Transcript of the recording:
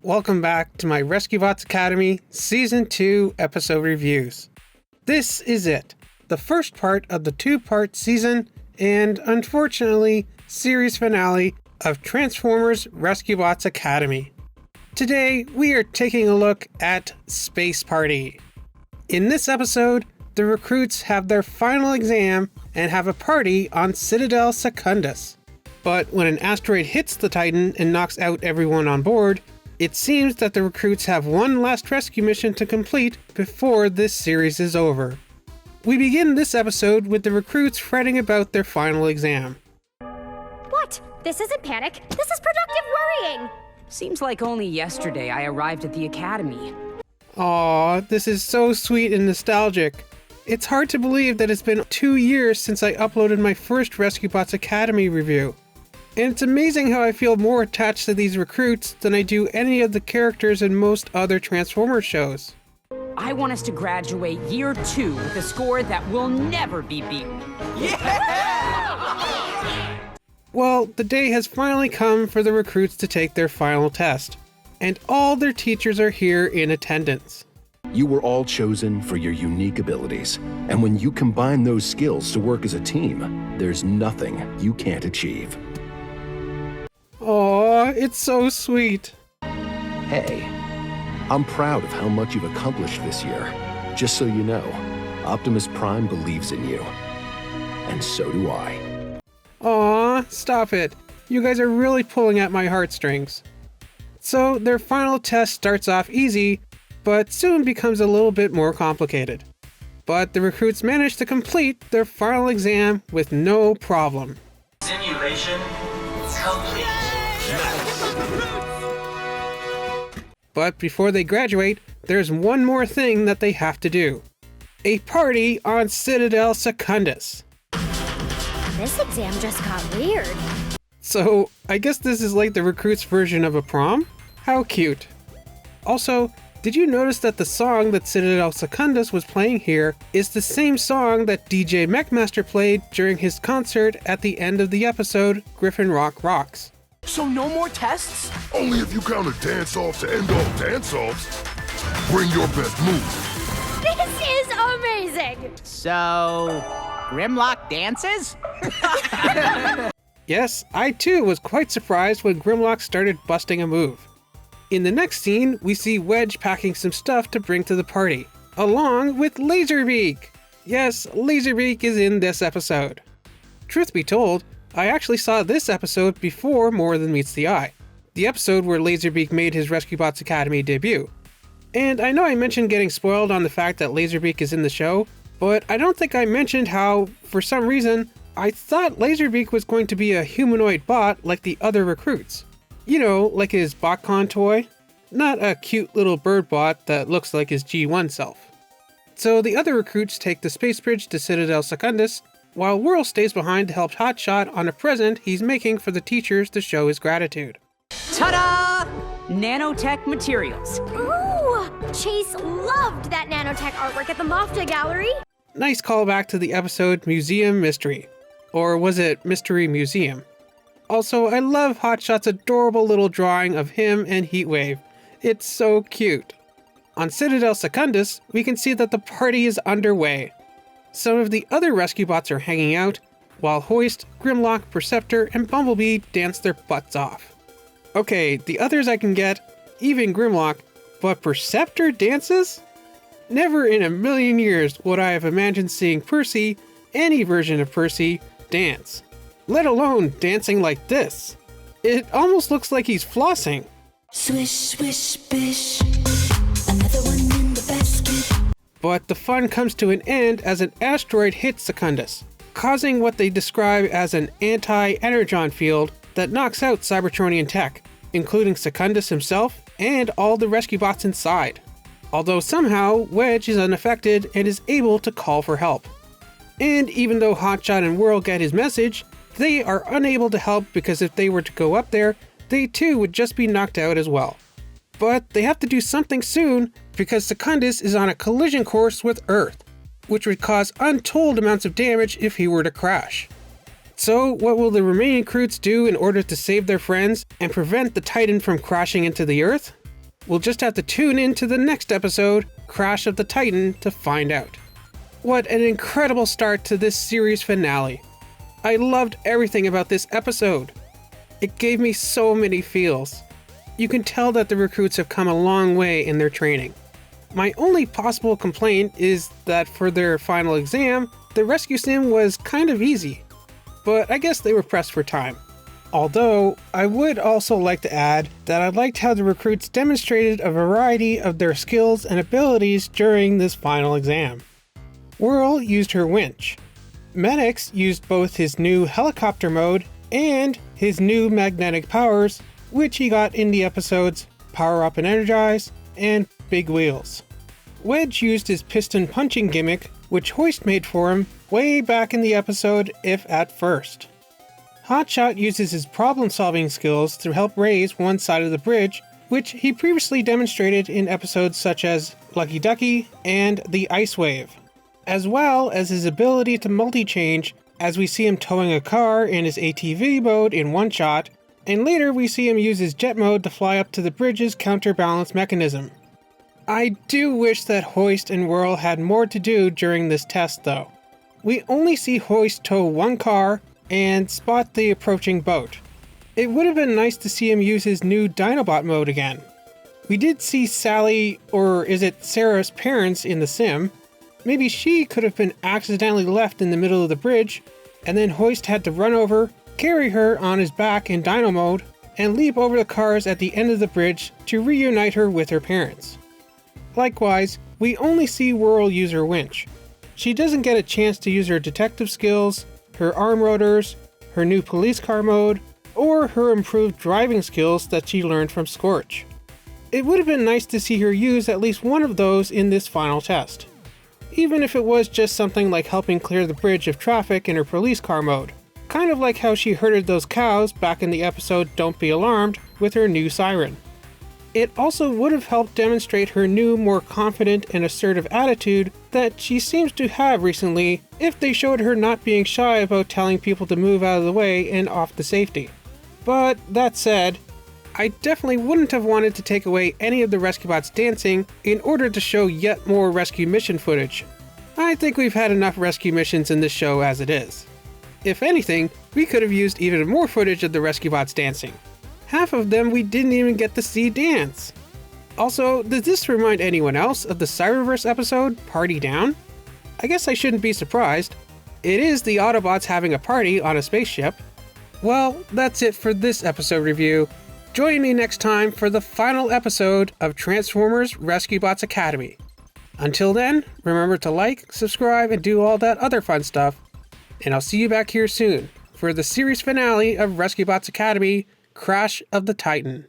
Welcome back to my Rescue Bots Academy Season 2 episode reviews. This is it, the first part of the two-part season and, unfortunately, series finale of Transformers Rescue Bots Academy. Today, we are taking a look at Space Party. In this episode, the recruits have their final exam and have a party on Citadel Secondus. But when an asteroid hits the Titan and knocks out everyone on board, it seems that the recruits have one last rescue mission to complete before this series is over. We begin this episode with the recruits fretting about their final exam. What? This isn't panic. This is productive worrying. Seems like only yesterday I arrived at the academy. Aww, this is so sweet and nostalgic. It's hard to believe that it's been 2 years since I uploaded my first Rescue Bots Academy review. And it's amazing how I feel more attached to these recruits than I do any of the characters in most other Transformers shows. I want us to graduate year 2 with a score that will never be beaten. Yeah! Well, the day has finally come for the recruits to take their final test, and all their teachers are here in attendance. You were all chosen for your unique abilities, and when you combine those skills to work as a team, there's nothing you can't achieve. Aww, it's so sweet. Hey, I'm proud of how much you've accomplished this year. Just so you know, Optimus Prime believes in you. And so do I. Aww, stop it. You guys are really pulling at my heartstrings. So their final test starts off easy, but soon becomes a little bit more complicated. But the recruits manage to complete their final exam with no problem. Simulation complete. But before they graduate, there's one more thing that they have to do. A party on Citadel Secondus. This exam just got weird. So, I guess this is like the recruits' version of a prom? How cute. Also, did you notice that the song that Citadel Secondus was playing here is the same song that DJ Mechmaster played during his concert at the end of the episode Griffin Rock Rocks? So no more tests? Only if you count a dance-off to end all dance-offs. Bring your best move. This is amazing. So, Grimlock dances? Yes, I too was quite surprised when Grimlock started busting a move. In the next scene, we see Wedge packing some stuff to bring to the party, along with Laserbeak. Yes, Laserbeak is in this episode. Truth be told, I actually saw this episode before More Than Meets the Eye, the episode where Laserbeak made his Rescue Bots Academy debut. And I know I mentioned getting spoiled on the fact that Laserbeak is in the show, but I don't think I mentioned how, for some reason, I thought Laserbeak was going to be a humanoid bot like the other recruits. You know, like his BotCon toy? Not a cute little bird bot that looks like his G1 self. So the other recruits take the space bridge to Citadel Secondus, while Whirl stays behind to help Hotshot on a present he's making for the teachers to show his gratitude. Ta-da! Nanotech materials. Ooh, Chase loved that nanotech artwork at the Mafta Gallery. Nice callback to the episode Museum Mystery. Or was it Mystery Museum? Also, I love Hotshot's adorable little drawing of him and Heatwave. It's so cute. On Citadel Secondus, we can see that the party is underway. Some of the other rescue bots are hanging out, while Hoist, Grimlock, Perceptor, and Bumblebee dance their butts off. Okay, the others I can get, even Grimlock, but Perceptor dances? Never in a million years would I have imagined seeing Percy, any version of Percy, dance. Let alone dancing like this. It almost looks like he's flossing. Swish, swish, bish. Another one in the basket. But the fun comes to an end as an asteroid hits Secondus, causing what they describe as an anti-energon field that knocks out Cybertronian tech, including Secondus himself and all the rescue bots inside. Although somehow, Wedge is unaffected and is able to call for help. And even though Hotshot and Whirl get his message, they are unable to help because if they were to go up there, they too would just be knocked out as well. But they have to do something soon because Secondus is on a collision course with Earth, which would cause untold amounts of damage if he were to crash. So what will the remaining recruits do in order to save their friends and prevent the Titan from crashing into the Earth? We'll just have to tune in to the next episode, Crash of the Titan, to find out. What an incredible start to this series finale. I loved everything about this episode. It gave me so many feels. You can tell that the recruits have come a long way in their training. My only possible complaint is that for their final exam, the rescue sim was kind of easy. But I guess they were pressed for time. Although, I would also like to add that I liked how the recruits demonstrated a variety of their skills and abilities during this final exam. Whirl used her winch. Medics used both his new helicopter mode and his new magnetic powers, which he got in the episodes Power Up and Energize and Big Wheels. Wedge used his piston punching gimmick, which Hoist made for him way back in the episode If at First. Hotshot uses his problem-solving skills to help raise one side of the bridge, which he previously demonstrated in episodes such as Lucky Ducky and The Ice Wave, as well as his ability to multi-change as we see him towing a car in his ATV mode in one shot, and later we see him use his jet mode to fly up to the bridge's counterbalance mechanism. I do wish that Hoist and Whirl had more to do during this test though. We only see Hoist tow one car and spot the approaching boat. It would have been nice to see him use his new Dinobot mode again. We did see Sally, or is it Sarah's parents in the sim. Maybe she could have been accidentally left in the middle of the bridge, and then Hoist had to run over, carry her on his back in Dino mode, and leap over the cars at the end of the bridge to reunite her with her parents. Likewise, we only see Whirl use her winch. She doesn't get a chance to use her detective skills, her arm rotors, her new police car mode, or her improved driving skills that she learned from Scorch. It would have been nice to see her use at least one of those in this final test, even if it was just something like helping clear the bridge of traffic in her police car mode, kind of like how she herded those cows back in the episode Don't Be Alarmed with her new siren. It also would have helped demonstrate her new, more confident and assertive attitude that she seems to have recently if they showed her not being shy about telling people to move out of the way and off to safety. But that said, I definitely wouldn't have wanted to take away any of the rescue bots dancing in order to show yet more rescue mission footage. I think we've had enough rescue missions in this show as it is. If anything, we could have used even more footage of the rescue bots dancing. Half of them we didn't even get to see dance. Also, does this remind anyone else of the Cyberverse episode, Party Down? I guess I shouldn't be surprised. It is the Autobots having a party on a spaceship. Well, that's it for this episode review. Join me next time for the final episode of Transformers Rescue Bots Academy. Until then, remember to like, subscribe, and do all that other fun stuff. And I'll see you back here soon for the series finale of Rescue Bots Academy, Crash of the Titan.